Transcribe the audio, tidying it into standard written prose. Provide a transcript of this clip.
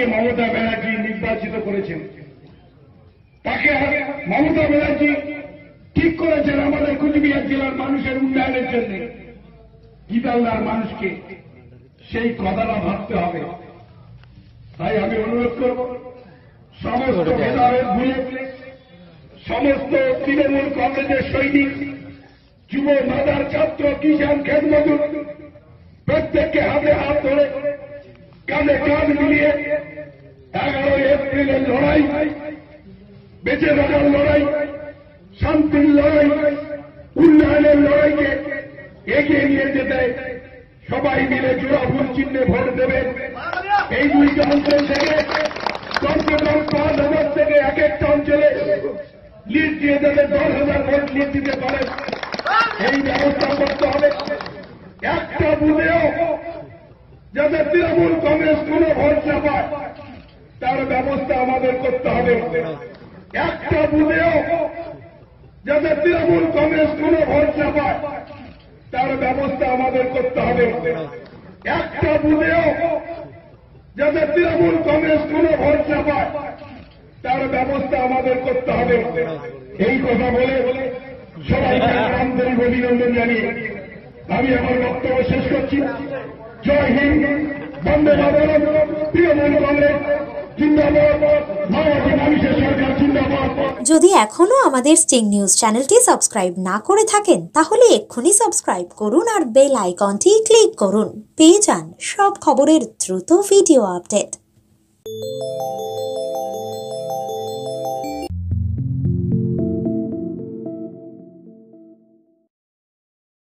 যাকে মমতা ব্যানার্জি নির্বাচিত করেছেন, তাকে মমতা ব্যানার্জি ঠিক করেছেন আমাদের কুচবিহার জেলার মানুষের উন্নয়নের জন্য, গীতালদার মানুষকে সেই কথাটা ভাবতে হবে। তাই আমি অনুরোধ করব সমস্ত ভেদাভেদ ভুলে সমস্ত তৃণমূল কংগ্রেসের সৈনিক, যুব মাদার, ছাত্র, কিষাণ, ক্ষেত মজুর প্রত্যেককে হাতে হাত ধরে কাঁধে কাঁধ মিলিয়ে 11 এপ্রিলের লড়াই, বেঁচে থাকার লড়াই, শান্তির লড়াই, উন্নয়নের লড়াইকে এগিয়ে নিয়ে যেতে সবাই মিলে জোড়া ভুল চিহ্নে ভোট দেবেন। এই দুইটা অঞ্চল থেকে কমসে কম 5,000 থেকে এক একটা অঞ্চলে লিড দিয়ে যাতে 10,000 ভোট লিড দিতে পারেন, এই ব্যবস্থা করতে হবে। একটা বুথেও যাতে তৃণমূল কংগ্রেস কোন ভোট না পায় তার ব্যবস্থা আমাদের করতে হবে। একটা বুথেও যাতে তৃণমূল কংগ্রেস কোন ভোট না পায় তার ব্যবস্থা আমাদের করতে হবে। একটা বুথেও যাতে তৃণমূল কংগ্রেস কোন ভোট না পায় তার ব্যবস্থা আমাদের করতে হবে। এই কথা বলে সবাইকে আন্তরিক অভিনন্দন জানিয়ে আমি আমার বক্তব্য শেষ করছি। জয় হিন্দ, বন্দে মাতরম, তৃণমূল কংগ্রেস জিন্দাবাদ, মাওবাদী মানুষের সরকার জিন্দাবাদ। যদি এখনো আমাদের স্টিং নিউজ চ্যানেলটি সাবস্ক্রাইব না করে থাকেন তাহলে এক্ষুনি সাবস্ক্রাইব করুন আর বেল আইকনটি ক্লিক করুন। পেয়ে যান সব খবরের দ্রুত ভিডিও আপডেট।